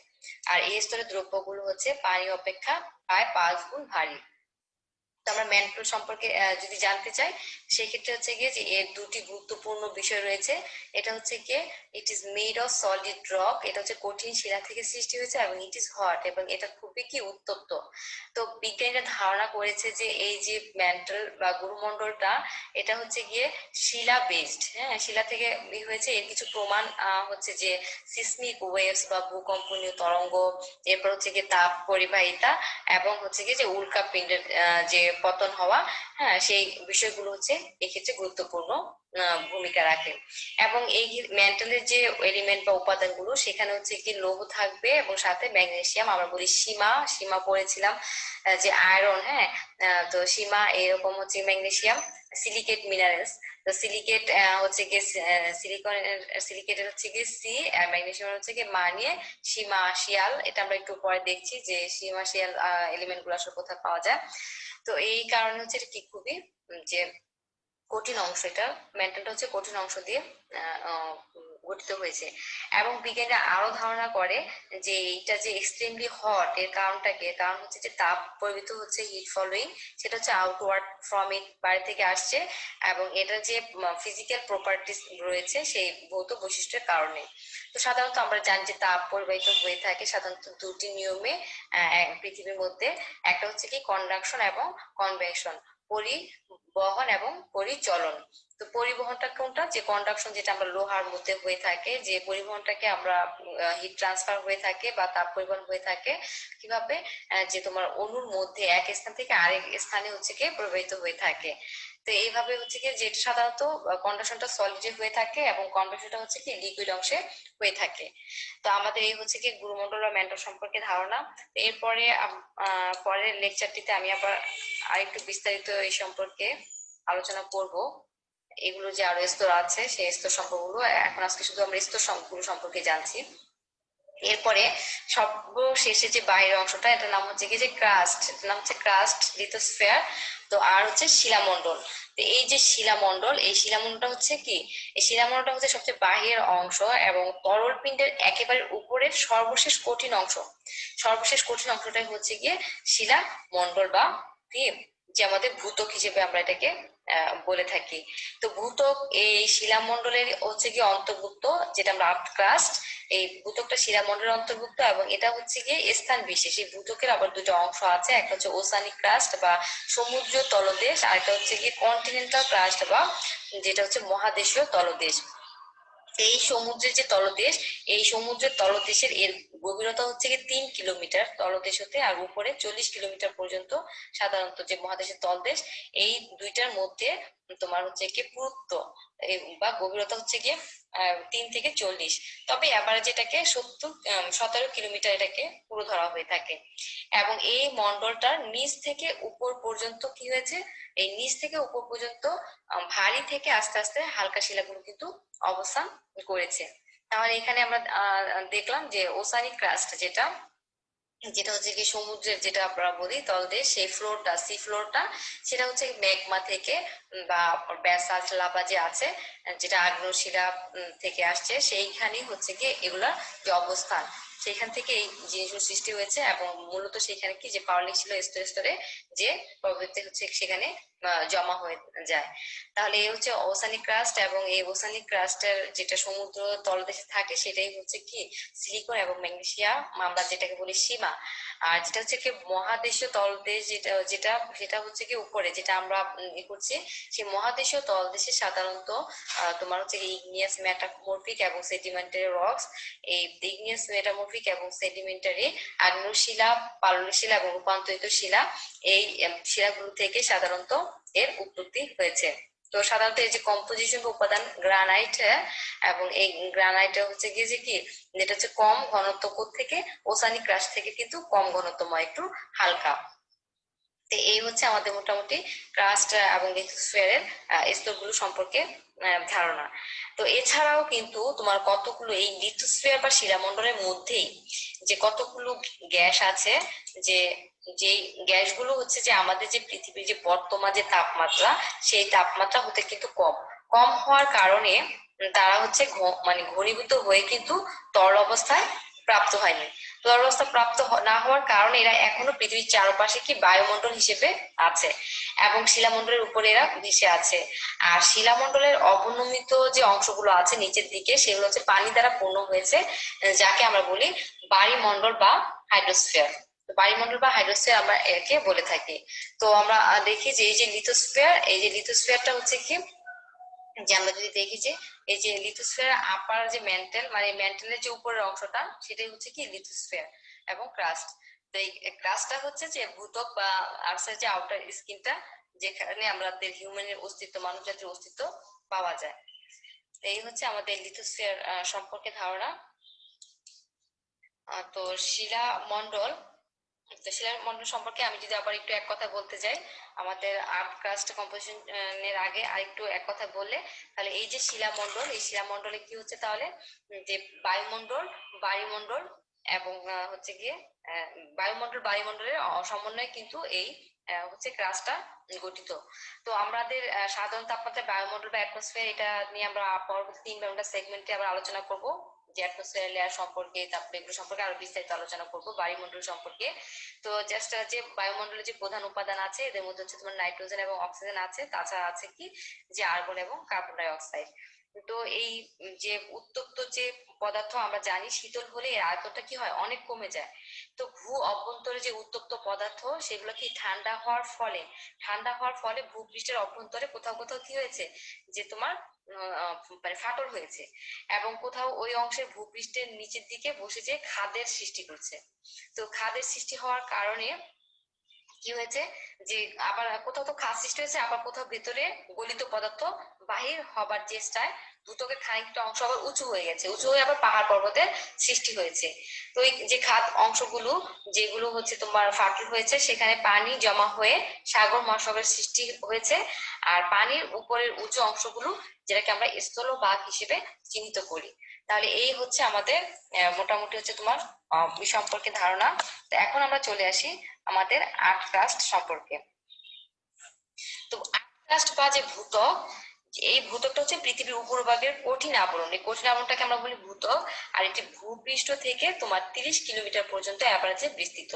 আর এই স্তরের দ্রব্যগুলো হচ্ছে পানি অপেক্ষা প্রায় 5 গুণ ভারী। তো আমরা ম্যান্টল সম্পর্কে যদি জানতে চাই, সেক্ষেত্রে হচ্ছে গিয়ে যে এর দুটি গুরুত্বপূর্ণ বিষয় রয়েছে। এটা হচ্ছে গিয়ে it is made of solid rock, এটা হচ্ছে কঠিন শিলা থেকে সৃষ্টি হয়েছে, এবং ইট ইজ হট, এবং এটা খুবই কি উত্তপ্ত। তো বিজ্ঞানীরা ধারণা করেছে যে এই যে ম্যান্টল বা গুরুমণ্ডলটা, এটা হচ্ছে গিয়ে শিলা বেসড, হ্যাঁ, শিলা থেকে হয়েছে। এর কিছু প্রমাণ হচ্ছে যে সিসমিক ওয়েভস বা ভূকম্পনীয় তরঙ্গ, এরপর হচ্ছে গিয়ে তাপ পরিবাহিতা, এবং হচ্ছে গিয়ে যে উল্কাপিণ্ডের যে পতন হওয়া, হ্যাঁ, সেই বিষয়গুলো হচ্ছে এক্ষেত্রে গুরুত্বপূর্ণ ভূমিকা রাখে। এবং এই মেন্টালের যে এলিমেন্ট বা উপাদানগুলো, সেখানে হচ্ছে কি লৌহ থাকবে, এবং সাথে ম্যাগনেসিয়াম, আমরা বলি সীমা, সীমা পড়েছিলাম যে আয়রন, হ্যাঁ, তো সীমা এরকম হচ্ছে ম্যাগনেসিয়াম, সিলিকেট মিনারেলস। তো সিলিকেট হচ্ছে গিয়ে সিলিকন, সিলিকেটের হচ্ছে গিয়ে সি, আর ম্যাগনেসিয়াম হচ্ছে গিয়ে মা নিয়ে সীমা শিয়াল। এটা আমরা একটু পরে দেখছি যে সীমা শিয়াল এলিমেন্ট গুলো আসলে কোথায় পাওয়া যায়। তো এই কারণে হচ্ছে এটা কি খুবই যে কঠিন অংশ, এটা মেন্টালটা হচ্ছে কঠিন অংশ দিয়ে গঠিত হয়েছে। এবং বিজ্ঞানীরা আরো ধারণা করে যে এটা যে এক্সট্রিমলি হট, এর কারণটা কি? এর কারণ হচ্ছে যে তাপ পরিবর্তিত হচ্ছে হিট ফলোইং, সেটা হচ্ছে আউটওয়ার্ড ফ্রম ইট, বাইরে থেকে আসছে, এবং এটার যে ফিজিক্যাল প্রপার্টিস রয়েছে সেই ভৌত বৈশিষ্ট্যের কারণে। তো সাধারণত আমরা জানি যে তাপ পরিবাহিত হয়ে থাকে সাধারণত দুটি নিয়মে পৃথিবীর মধ্যে, একটা হচ্ছে কি কন্ডাকশন এবং কনভেকশন, পরিবহন এবং পরিচলন। তো পরিবহনটা কোনটা? যে কন্ডাকশন, যেটা আমরা লোহার মধ্যে হয়ে থাকে, যে পরিবহনটাকে আমরা হিট ট্রান্সফার হয়ে থাকে বা তাপ পরিবহন হয়ে থাকে কিভাবে? যে তোমার অণুর মধ্যে এক স্থান থেকে আরেক স্থানে হচ্ছে কি প্রবাহিত হয়ে থাকে। তো এইভাবে হচ্ছে কি, যেটা সাধারণত কন্ডাকশনটা সলিডে হয়ে থাকে এবং কনভেকশনটা হচ্ছে কি লিকুইড অংশে হয়ে থাকে। তো আমাদের এই হচ্ছে কি গুরুমণ্ডল বা ম্যান্টল সম্পর্কে ধারণা। এরপরে পরের লেকচারটিতে আমি আবার আরেকটু বিস্তারিত এই সম্পর্কে আলোচনা করব। এগুলো যে আরো স্তর আছে সেই স্তর সম্পর্কগুলো, এখন আজকে শুধু আমরা স্তর গুলো সম্পর্কে জানছি। এরপরে সর্বশেষে যে বাইরের অংশটা, এটার নাম হচ্ছে কি যে ক্রাস্ট, এটার নাম হচ্ছে ক্রাস্ট লিথোস্ফিয়ার। তো আর হচ্ছে শিলামণ্ডল। তো এই যে শিলামণ্ডল, এই শিলামণ্ডলটা হচ্ছে কি, এই শিলামণ্ডলটা হচ্ছে সবচেয়ে বাহিরের অংশ এবং তরল পিণ্ডের একেবারে উপরের সর্বশেষ কঠিন অংশ। সর্বশেষ কঠিন অংশটাই হচ্ছে গিয়ে শিলামণ্ডল বা কি, যে আমাদের ভূত্বক হিসেবে আমরা এটাকে বলে থাকি। তো ভূত্বক এই শিলামণ্ডলের হচ্ছে কি অন্তর্ভুক্ত, যেটা আমরা আর্থ ক্রাস্ট, এই ভূত্বকটা শিলামণ্ডলের অন্তর্ভুক্ত এবং এটা হচ্ছে গিয়ে স্থান বিশেষ। এই ভূত্বকের আবার দুটো অংশ আছে, একটা হচ্ছে ওসানিক ক্রাস্ট বা সমুদ্র তলদেশ, আর একটা হচ্ছে গিয়ে কন্টিনেন্টাল ক্রাস্ট বা যেটা হচ্ছে মহাদেশীয় তলদেশ। এই সমুদ্রের যে তলদেশ, এই সমুদ্রের তলদেশের এর গভীরতা হচ্ছে কি 3 কিলোমিটার তলদেশ হতে, আর উপরে 40 কিলোমিটার পর্যন্ত সাধারণত যে মহাদেশের তলদেশ। এই দুইটার মধ্যে তোমার হচ্ছে কি পুরুত্ব বা গভীরতা হচ্ছে গিয়ে 3 থেকে 40, তবে অ্যাভারেজ এটাকে 17 কিলোমিটার এটাকে পুরো ধরা হয়ে থাকে। এবং এই মন্ডলটার নিচ থেকে উপর পর্যন্ত কি হয়েছে, এই নিচ থেকে উপর পর্যন্ত ভারী থেকে আস্তে আস্তে হালকা শিলাগুলো কিন্তু অবস্থান করেছে। তাহলে এখানে আমরা দেখলাম যে ওসানিক ক্রাস্ট, যেটা যেটা হচ্ছে কি সমুদ্রের যেটা আমরা বলি তলদেশ, সেই ফ্লোরটা, সি ফ্লোরটা, সেটা হচ্ছে ম্যাগমা থেকে বা ব্যাসাল্ট লাভা যে আছে, যেটা আগ্নেয় শিলা থেকে আসছে, সেইখানেই হচ্ছে কি এগুলার যে অবস্থান, সেখান থেকে এই জিনিসগুলো সৃষ্টি হয়েছে। এবং মূলত সেখানে কি যে পাললিক শিলা স্তরে স্তরে যে প্রবৃত্তি হচ্ছে সেখানে জমা হয়ে যায়। তাহলে এই হচ্ছে ওসানিক ক্রাস্ট, এবং এই ওসানিক ক্রাস্টের যেটা সমুদ্র তলদেশে থাকে সেটাই হচ্ছে কি সিলিকন এবং ম্যাগনেসিয়াম, আমরা যেটাকে বলি সীমা। আর যেটা হচ্ছে কি মহাদেশীয় তলদেশ, যেটা যেটা সেটা হচ্ছে কি উপরে, যেটা আমরা করছি, সেই মহাদেশীয় তলদেশে সাধারণত তোমার হচ্ছে ইগনিয়াস মেটামরফিক এবং সেডিমেন্টারি রক্স। এই ইগনিয়াস মেটামরফিক এবং সেডিমেন্টারি আগ্নেয় শিলা, পাললিক শিলা এবং রূপান্তরিত শিলা, এই শিলাগুলো থেকে সাধারণত এর উৎপত্তি হয়েছে। তো সাধারণত এই যে কম্পোজিশন উপাদান গ্রানাইট, এবং এই গ্রানাইট হচ্ছে গিয়ে যে কি, যেটা হচ্ছে কম ঘনত্ব থেকে ওসানিক ক্রাস্ট থেকে কিন্তু কম ঘনত্বময়, একটু হালকা। তো এই হচ্ছে আমাদের মোটামুটি ক্রাস্ট এবং লিথোস্ফিয়ারের স্তরগুলো সম্পর্কে ধারণা। তো এছাড়াও কিন্তু তোমার কতগুলো এই লিথোস্ফিয়ার বা শিলামণ্ডলের মধ্যেই যে কতগুলো গ্যাস আছে, যে যেই গ্যাসগুলো হচ্ছে যে আমাদের যে পৃথিবীর যে বর্তমান যে তাপমাত্রা, সেই তাপমাত্রা হতে কিন্তু কম। কম হওয়ার কারণে তারা হচ্ছে মানে ঘনীভূত হয়ে কিন্তু তরল অবস্থায় প্রাপ্ত হয়নি। তরল অবস্থা প্রাপ্ত না হওয়ার কারণে এরা এখনো পৃথিবীর চারপাশে কি বায়ুমণ্ডল হিসেবে আছে, এবং শিলামণ্ডলের উপরে এরা ভেসে আছে। আর শিলামণ্ডলের অবনমিত যে অংশগুলো আছে নিচের দিকে, সেগুলো হচ্ছে পানি দ্বারা পূর্ণ হয়েছে, যাকে আমরা বলি বায়ুমণ্ডল বা হাইড্রোস্ফিয়ার। বায়ুমণ্ডল বা হাইড্রোস্ফিয়ার আমরা একে বলে থাকি। তো আমরা দেখি যে এই যে লিথোস্ফিয়ার, এই যে লিথোস্ফিয়ারটা হচ্ছে কি, যে আমরা যদি দেখি যে এই যে লিথোস্ফিয়ার আপার যে ম্যান্টেল, মানে ম্যান্টেলের যে উপরের অংশটা, সেটাই হচ্ছে কি লিথোস্ফিয়ার এবং ক্রাস্ট। তো এই ক্রাস্টটা হচ্ছে যে ভূত্বক বা আর্থের যে আউটার স্কিনটা, যেখানে আমাদের হিউম্যানের অস্তিত্ব, মানব জাতির অস্তিত্ব পাওয়া যায়। তো এই হচ্ছে আমাদের লিথোস্ফিয়ার সম্পর্কে ধারণা। তো শিলা মন্ডল, তো শিলামণ্ডল সম্পর্কে আমি যদি আবার একটু এক কথা বলতে যাই, আমাদের আর্ট ক্রাস্ট কম্পোজিশন এর আগে আরেকটু এক কথা বললে, তাহলে এই যে শিলামণ্ডল, এই শিলামণ্ডলে কি হচ্ছে তাহলে, যে বায়ুমণ্ডল, বায়ুমণ্ডল এবং হচ্ছে গিয়ে আহ, বায়ুমণ্ডলের সমন্বয়ে কিন্তু এই হচ্ছে ক্রাস্টটা গঠিত। তো আমাদের সাধারণ তাপমাত্রায় বায়ুমণ্ডল বা অ্যাটমসফিয়ার, এটা নিয়ে আমরা পরবর্তী 3 সেগমেন্টে আবার আলোচনা করব, যে অ্যাটমসফিয়ার লেয়ার সম্পর্কে, তারপরে এগুলো সম্পর্কে আরো বিস্তারিত আলোচনা করবো, বায়ুমণ্ডল সম্পর্কে। তো জাস্ট যে বায়ুমণ্ডলের যে প্রধান উপাদান আছে, এদের মধ্যে হচ্ছে তোমার নাইট্রোজেন এবং অক্সিজেন আছে, তাছাড়া আছে কি যে আর্গন এবং কার্বন ডাই অক্সাইড। তো এই যে উত্তপ্ত যে পদার্থ আমরা জানি, শীতল হলে এর আয়তনটা কি হয়, অনেক কমে যায়। তো ভূ অভ্যন্তরে যে উত্তপ্ত পদার্থ, সেগুলো কি ঠান্ডা হওয়ার ফলে ভূপৃষ্ঠের অভ্যন্তরে কোথাও কোথাও কি হয়েছে, যে তোমার মানে ফাটল হয়েছে, এবং কোথাও ওই অংশের ভূপৃষ্ঠের নিচের দিকে বসে যে খাদের সৃষ্টি করছে। তো খাদের সৃষ্টি হওয়ার কারণে কি হয়েছে, যে আবার কোথাও তো খাদ সৃষ্টি হয়েছে, আবার কোথাও ভেতরে গলিত পদার্থ বাহির হবার চেষ্টায় ভূত্বকের খানিকটা অংশ আবার উঁচু হয়ে গেছে, উঁচু হয়ে আবার পাহাড় পর্বতের সৃষ্টি হয়েছে। তো এই যে খাদ অংশগুলো যেগুলো হচ্ছে তোমার ফাটল হয়েছে, সেখানে পানি জমা হয়ে সাগর মহাসাগরের সৃষ্টি হয়েছে। আর পানির উপরের উঁচু অংশগুলো, যেটাকে আমরা স্থলভাগ হিসেবে চিহ্নিত করি। তাহলে এই হচ্ছে আমাদের মোটামুটি হচ্ছে তোমার এই সম্পর্কে ধারণা। তো এখন আমরা চলে আসি আমাদের আর্ট ক্রাস্ট সম্পর্কে। তো আর্ট ক্রাস্ট বা যে ভূত্বক, এই ভূত্বকটা হচ্ছে পৃথিবীর উপরভাগের কঠিন আবরণ। এই কঠিন আবরণটাকে আমরা বলি ভূত্বক। আর এটি ভূপৃষ্ঠ থেকে তোমার 30 কিলোমিটার পর্যন্ত অ্যাভারেজে বিস্তৃত।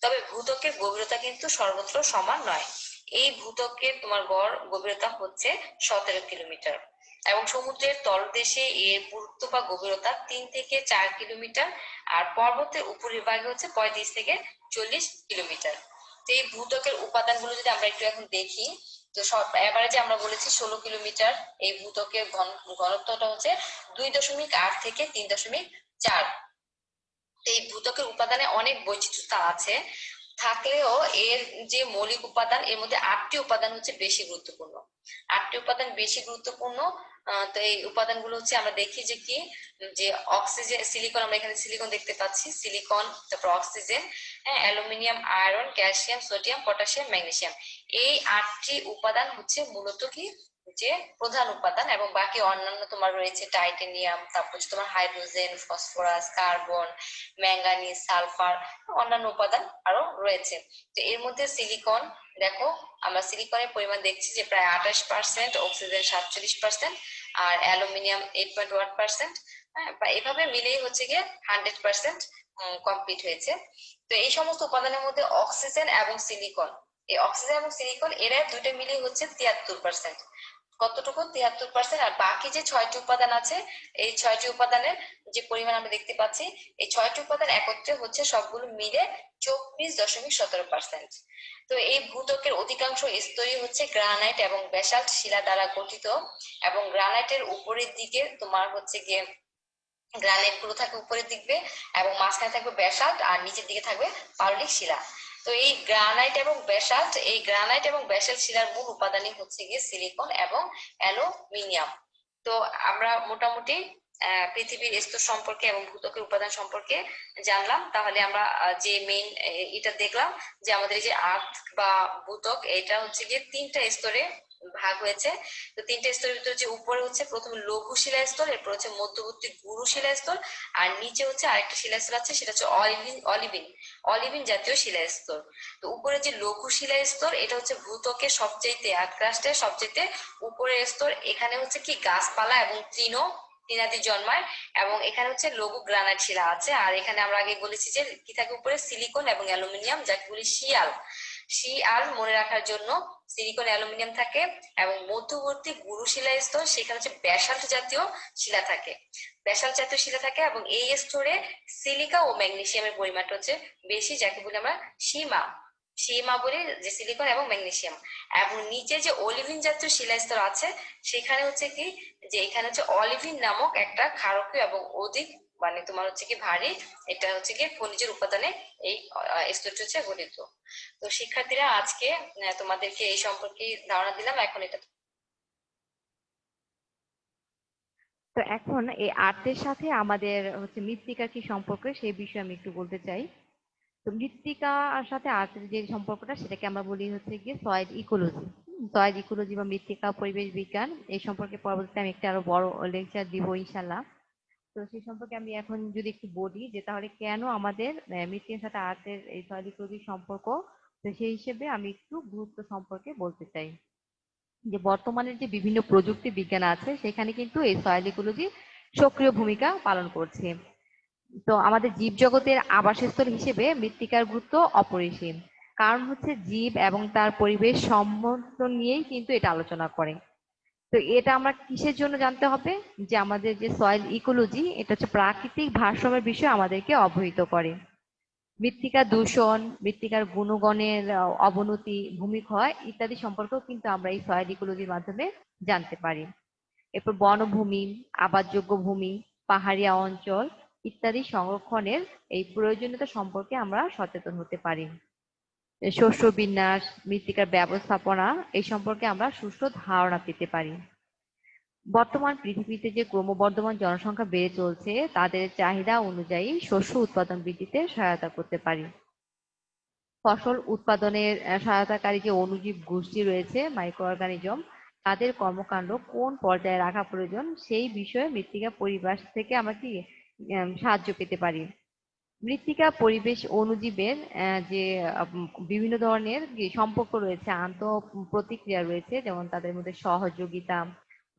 তবে ভূত্বকের গভীরতা কিন্তু সর্বত্র সমান নয়। এই ভূত্বকের তোমার গড় গভীরতা হচ্ছে 17 কিলোমিটার এবং সমুদ্রের তলদেশে এর পুরুত্ব বা গভীরতা 3 থেকে 4 কিলোমিটার। আর পর্বতের উপরিভাগে হচ্ছে 35 থেকে 40 কিলোমিটার। তো এই ভূত্বকের উপাদানগুলো যদি আমরা একটু এখন দেখি, তো সব এভারেজে আমরা বলেছি 16 কিলোমিটার। এই ভূত্বকের ঘনত্বটা হচ্ছে 2.8 থেকে 3.4। এই ভূত্বকের উপাদানে অনেক বৈচিত্র্যতা আছে থাকলেও এর যে মৌলিক উপাদান, এর মধ্যে 8টি উপাদান হচ্ছে বেশি গুরুত্বপূর্ণ। 8টি উপাদান বেশি গুরুত্বপূর্ণ। তো এই উপাদানগুলো হচ্ছে আমরা দেখি যে কি, যে অক্সিজেন, সিলিকন, আমরা এখানে সিলিকন দেখতে পাচ্ছি, সিলিকন, তারপর অক্সিজেন, হ্যাঁ, aluminium, iron, calcium, sodium, potassium, magnesium. এই 8টি উপাদান হচ্ছে মূলত কি যে প্রধান উপাদান, এবং বাকি অন্যান্য তোমার রয়েছে টাইটেনিয়াম, তারপর হচ্ছে তোমার hydrogen, phosphorus, carbon, manganese, sulphur, অন্যান্য উপাদান আরো রয়েছে। তো এর মধ্যে সিলিকন, দেখো আমরা সিলিকনের পরিমাণ দেখছি যে প্রায় 28%, অক্সিজেন 47%, আর অ্যালুমিনিয়াম 8.1%। হ্যাঁ, বা এভাবে মিলেই হচ্ছে গিয়ে 100% কমপ্লিট হয়েছে। তো এই সমস্ত উপাদানের মধ্যে অক্সিজেন এবং সিলিকন, এই অক্সিজেন এবং সিলিকন এরা দুইটা মিলিয়ে হচ্ছে 73%। কতটুকু? 73%। আর বাকি যে 6টি উপাদান আছে, এই 6টি উপাদানের যে পরিমাণ আমরা দেখতে পাচ্ছি, এই 6টি উপাদান একত্রে হচ্ছে সবগুলো মিলে 24.17%। তো এই ভূত্বকের অধিকাংশ স্তরই হচ্ছে গ্রানাইট এবং ব্যাসাল্ট শিলা দ্বারা গঠিত, এবং গ্রানাইটের উপরের দিকে তোমার হচ্ছে গিয়ে গ্রানাইট গুলো থাকবে উপরের দিকে, এবং মাঝখানে থাকবে ব্যাসাল্ট, আর নিচের দিকে থাকবে পাললিক শিলা। তো এই গ্রানাইট এবং ব্যাসাল্ট, এই গ্রানাইট এবং ব্যাসাল্ট শিলার মূল উপাদানই হচ্ছে গিয়ে সিলিকন এবং অ্যালুমিনিয়াম। তো আমরা মোটামুটি পৃথিবীর স্তর সম্পর্কে এবং ভূত্বকের উপাদান সম্পর্কে জানলাম। তাহলে আমরা যে মেইন এটা দেখলাম যে আমাদের এই যে আর্থ বা ভূত্বক, এটা হচ্ছে গিয়ে 3টা স্তরে ভাগ হয়েছে। তো 3টে স্তরের ভিতরে যে উপরে হচ্ছে প্রথমে লঘু শিলা স্তর, এরপর হচ্ছে মধ্যবর্তী গুরু শিলা স্তর, আর নিচে হচ্ছে আরেকটা শিলা স্তর আছে, সেটা হচ্ছে অলিভিন অলিভিন জাতীয় শিলা স্তর। তো উপরে যে লঘু শিলা স্তর, এটা হচ্ছে ভূত্বকের সবচাইতে, আর্টক্রাস্টের সবচাইতে উপরের স্তর। এখানে হচ্ছে কি গাছপালা এবং তৃণাদি জন্মায়, এবং এখানে হচ্ছে লঘু গ্রানাইট শিলা আছে। আর এখানে আমরা আগে বলেছি যে কি থাকে উপরে, সিলিকন এবং অ্যালুমিনিয়াম, যাকে বলি শিয়াল। শিয়াল মনে রাখার জন্য সিলিকন অ্যালুমিনিয়াম থাকে। এবং মধ্যবর্তী গুরু শিলা স্তর, সেখানে হচ্ছে ব্যাসাল্ট জাতীয় শিলা থাকে, ব্যাসাল্ট জাতীয় শিলা থাকে, এবং এই স্তরে সিলিকা ও ম্যাগনেসিয়ামের পরিমাণটা হচ্ছে বেশি, যাকে বলি আমরা সীমা সীমা বলি, যে সিলিকন এবং ম্যাগনেসিয়াম। এবং নিচে যে অলিভিন জাতীয় শিলা স্তর আছে, সেখানে হচ্ছে কি, যে এখানে হচ্ছে অলিভিন নামক একটা ক্ষারকীয় এবং অধিক মানে তোমার হচ্ছে কি ভারী, এটা হচ্ছে কি খনিজের উপাদানে এই স্তরটি হচ্ছে গঠিত। তো শিক্ষার্থীরা, আজকে তোমাদেরকে এই সম্পর্কে ধারণা দিলাম। এখন এটা তো এখন এই আর্টের সাথে আমাদের হচ্ছে মৃত্তিকার কি সম্পর্ক, সেই বিষয়ে আমি একটু বলতে চাই। তো মৃত্তিকার সাথে আর্টের যে সম্পর্কটা, সেটাকে আমরা বলি হচ্ছে গিয়ে সয়েল ইকোলজি। সয়েল ইকোলজি বা মৃত্তিকা পরিবেশ বিজ্ঞান, এই সম্পর্কে পরবর্তীতে আমি একটা আরো বড় লেকচার দিব ইনশাল্লাহ। তো সেই সম্পর্কে আমি এখন যদি একটু বলি যে তাহলে কেন আমাদের মৃত্তিকার সাথে আর্টের এই সয়েল ইকোলজির সম্পর্ক, তো সেই হিসেবে আমি একটু গুরুত্ব সম্পর্কে বলতে চাই। যে বর্তমানের যে বিভিন্ন প্রযুক্তি বিজ্ঞান আছে, সেখানে কিন্তু এই সয়েল ইকোলজি সক্রিয় ভূমিকা পালন করছে। তো আমাদের জীবজগতের আবাসস্থল হিসেবে মৃত্তিকার গুরুত্ব অপরিসীম। কারণ হচ্ছে জীব এবং তার পরিবেশ সমর্থন নিয়েই কিন্তু এটা আলোচনা করে। তো এটা আমরা কিসের জন্য জানতে হবে, যে আমাদের যে সয়েল ইকোলজি, এটা হচ্ছে প্রাকৃতিক ভারসাম্যের বিষয়ে আমাদেরকে অবহিত করে। মৃত্তিকা দূষণ, মৃত্তিকার গুণগণের অবনতি, ভূমিক্ষয় ইত্যাদি সম্পর্কেও কিন্তু আমরা এই সয়েল ইকোলজির মাধ্যমে জানতে পারি। এরপর বনভূমি, আবাদযোগ্য ভূমি, পাহাড়িয়া অঞ্চল ইত্যাদি সংরক্ষণের এই প্রয়োজনীয়তা সম্পর্কে আমরা সচেতন হতে পারি। শস্য বিন্যাস, মৃত্তিকার ব্যবস্থাপনা, এই সম্পর্কে আমরা সুষ্ঠু ধারণা পেতে পারি। বর্তমান পৃথিবীতে যে ক্রমবর্ধমান জনসংখ্যা বেড়ে চলছে, তাদের চাহিদা অনুযায়ী শস্য উৎপাদন বৃদ্ধিতে সহায়তা করতে পারি। ফসল উৎপাদনের সহায়তাকারী যে অণুজীব গোষ্ঠী রয়েছে, মাইক্রো অর্গানিজম, তাদের কর্মকাণ্ড কোন পর্যায়ে রাখা প্রয়োজন সেই বিষয়ে মৃত্তিকা পরিবেশ থেকে আমরা কি সাহায্য পেতে পারি। মৃত্তিকা পরিবেশ অণুজীবের যে বিভিন্ন ধরনের যে সম্পর্ক রয়েছে, প্রতিক্রিয়া রয়েছে, যেমন তাদের মধ্যে সহযোগিতা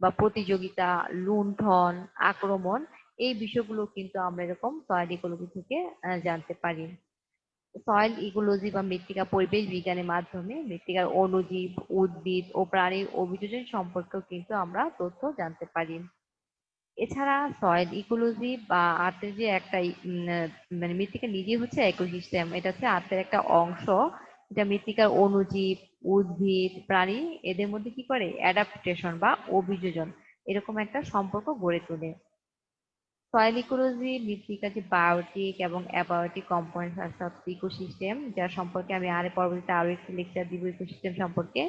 বা প্রতিযোগিতা, লুণ্ঠন, আক্রমণ, এই বিষয়গুলো কিন্তু আমরা এরকম সয়েল ইকোলজি থেকে জানতে পারি। সয়েল ইকোলজি বা মৃত্তিকা পরিবেশ বিজ্ঞানের মাধ্যমে মৃত্তিকার অণুজীব, উদ্ভিদ ও প্রাণীর অভিযোজন সম্পর্কেও কিন্তু আমরা তথ্য জানতে পারি। এছাড়া সয়েল ইকোলজি বা আর্থের যে একটা মানে মৃত্তিকা নিজেই হচ্ছে ইকোসিস্টেম, এটা হচ্ছে আর্থের একটা অংশ। এটা মৃত্তিকার অণুজীব, উদ্ভিদ, প্রাণী এদের মধ্যে কি করে অ্যাডাপ্টেশন বা অভিযোজন এরকম একটা সম্পর্ক গড়ে তোলে। সয়েল ইকোলজি মৃত্তিকার যে বায়োটিক এবং অ্যাবায়োটিক কম্পোনেন্টস আছে ইকোসিস্টেম, যার সম্পর্কে আমি পরবর্তীতে আরো একটি লেকচার দিব ইকোসিস্টেম সম্পর্কে।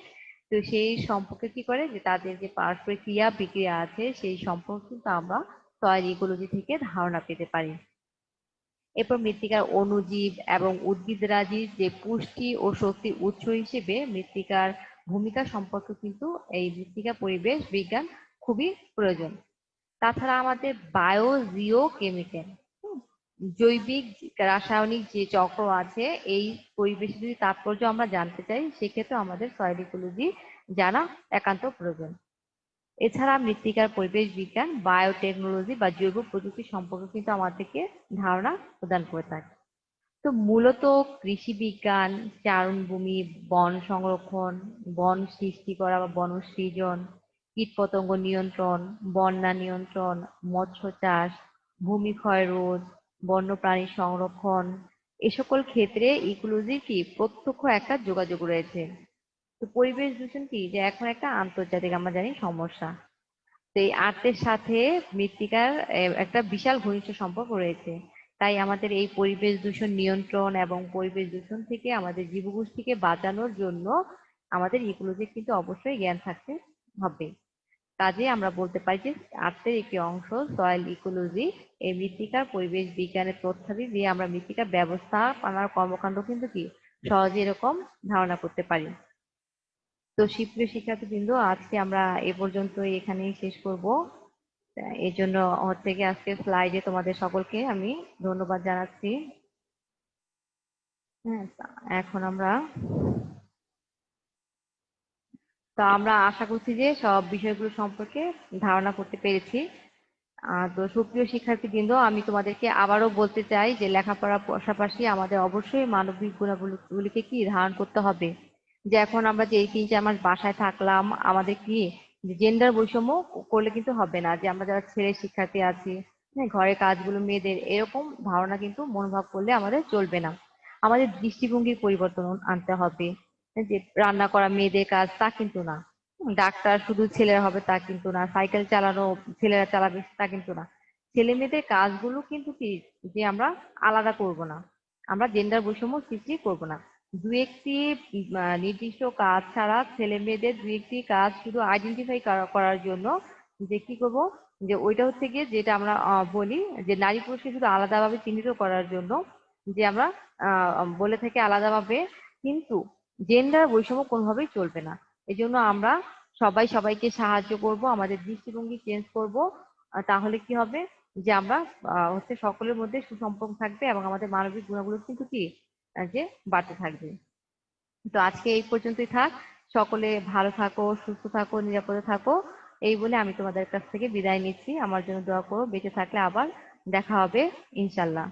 তো সেই সম্পর্কে কি করে যে তাদের যে পারস্পরিক ক্রিয়া বিক্রিয়া আছে সেই সম্পর্কে কিন্তু আমরা সয়েল ইকোলজি থেকে ধারণা পেতে পারি। এরপর মৃত্তিকার অণুজীব এবং উদ্ভিদরাজির যে পুষ্টি ও শক্তির উৎস হিসেবে মৃত্তিকার ভূমিকা সম্পর্কে কিন্তু এই মৃত্তিকা পরিবেশ বিজ্ঞান খুবই প্রয়োজন। তাছাড়া আমাদের বায়ো জিও কেমিক্যাল, জৈবিক রাসায়নিক যে চক্র আছে, এই পরিবেশে যদি তাৎপর্য আমরা জানতে চাই সেক্ষেত্রে আমাদের সয়েল ইকোলজি জানা একান্ত প্রয়োজন। এছাড়া মৃত্তিকার পরিবেশ বিজ্ঞান বায়োটেকনোলজি বা জৈব প্রযুক্তি সম্পর্কে কিন্তু আমাদেরকে ধারণা প্রদান করে থাকে। তো মূলত কৃষি বিজ্ঞান, চারণভূমি, বন সংরক্ষণ, বন সৃষ্টি করা বা বন সৃজন, কীটপতঙ্গ নিয়ন্ত্রণ, বন্যা নিয়ন্ত্রণ, মৎস্য চাষ, ভূমি ক্ষয় রোধ, বন্যপ্রাণী সংরক্ষণ, এ সকল ক্ষেত্রে ইকোলজির কি প্রত্যক্ষ একটা যোগাযোগ রয়েছে। তো পরিবেশ দূষণ কি যে এখন একটা আন্তর্জাতিক আমরা জানি সমস্যা। তো এই আর্তের সাথে মৃত্তিকার একটা বিশাল ঘনিষ্ঠ সম্পর্ক রয়েছে। তাই আমাদের এই পরিবেশ দূষণ নিয়ন্ত্রণ এবং পরিবেশ দূষণ থেকে আমাদের জীবগোষ্ঠীকে বাঁচানোর জন্য আমাদের ইকোলজির কিন্তু অবশ্যই জ্ঞান থাকতে হবে। কাজে আমরা বলতে পারি যে আর্তের একটি অংশ সয়েল ইকোলজি এই মৃত্তিকার পরিবেশ বিজ্ঞানের তথ্যাদি দিয়ে আমরা মৃত্তিকার ব্যবস্থাপনার কর্মকাণ্ড কিন্তু কি সহজে এরকম ধারণা করতে পারি। তো সুপ্রিয় শিক্ষার্থীবৃন্দ, আজকে আমরা এ পর্যন্ত এখানেই শেষ করব। এই জন্য হচ্ছে কি আজকে স্লাইডে তোমাদের সকলকে আমি ধন্যবাদ জানাচ্ছি। হ্যাঁ, এখন আমরা আশা করছি যে সব বিষয়গুলো সম্পর্কে ধারণা করতে পেরেছি। তো সুপ্রিয় শিক্ষার্থীবৃন্দ, আমি তোমাদেরকে আবারও বলতে চাই যে লেখাপড়ার পাশাপাশি আমাদের অবশ্যই মানবিক গুণাবলীগুলিকে কি ধারণ করতে হবে। যে এখন আমরা যে এই 3-4 মাস বাসায় থাকলাম, আমাদের কি জেন্ডার বৈষম্য করলে কিন্তু হবে না, যে আমরা যারা ছেলে শিক্ষার্থী আছি, হ্যাঁ, ঘরের কাজগুলো মেয়েদের, এরকম ধারণা কিন্তু মনোভাব করলে আমাদের চলবে না। আমাদের দৃষ্টিভঙ্গির পরিবর্তন আনতে হবে। যে রান্না করা মেয়েদের কাজ তা কিন্তু না, ডাক্তার শুধু ছেলেরা হবে তা কিন্তু না, সাইকেল চালানো ছেলেরা চালাবে তা কিন্তু না। ছেলে মেয়েদের কাজগুলো কিন্তু কি যে আমরা আলাদা করব না, আমরা জেন্ডার বৈষম্য সৃষ্টি করব না। দু একটি নির্দিষ্ট কাজ ছাড়া ছেলে মেয়েদের দু একটি কাজ শুধু আইডেন্টিফাই করার জন্য যে কি করব, যে ওইটা হচ্ছে গিয়ে যেটা আমরা বলি যে নারী পুরুষকে শুধু আলাদাভাবে চিহ্নিত করার জন্য যে আমরা বলে থাকি আলাদাভাবে, কিন্তু জেন্ডার বৈষম্য কোনোভাবেই চলবে না। এই জন্য আমরা সবাই সবাইকে সাহায্য করব, আমাদের দৃষ্টিভঙ্গি চেঞ্জ করব। তাহলে কি হবে যে আমরা হচ্ছে সকলের মধ্যে সুসম্পর্ক থাকবে এবং আমাদের মানবিক গুণাগুলো কিন্তু কি যে বাড়তে থাকবে। তো আজকে এই পর্যন্তই থাক। সকলে ভালো থাকো, সুস্থ থাকো, নিরাপদে থাকো, এই বলে আমি তোমাদের কাছ থেকে বিদায় নিচ্ছি। আমার জন্য দোয়া করো, বেঁচে থাকলে আবার দেখা হবে ইনশাল্লাহ।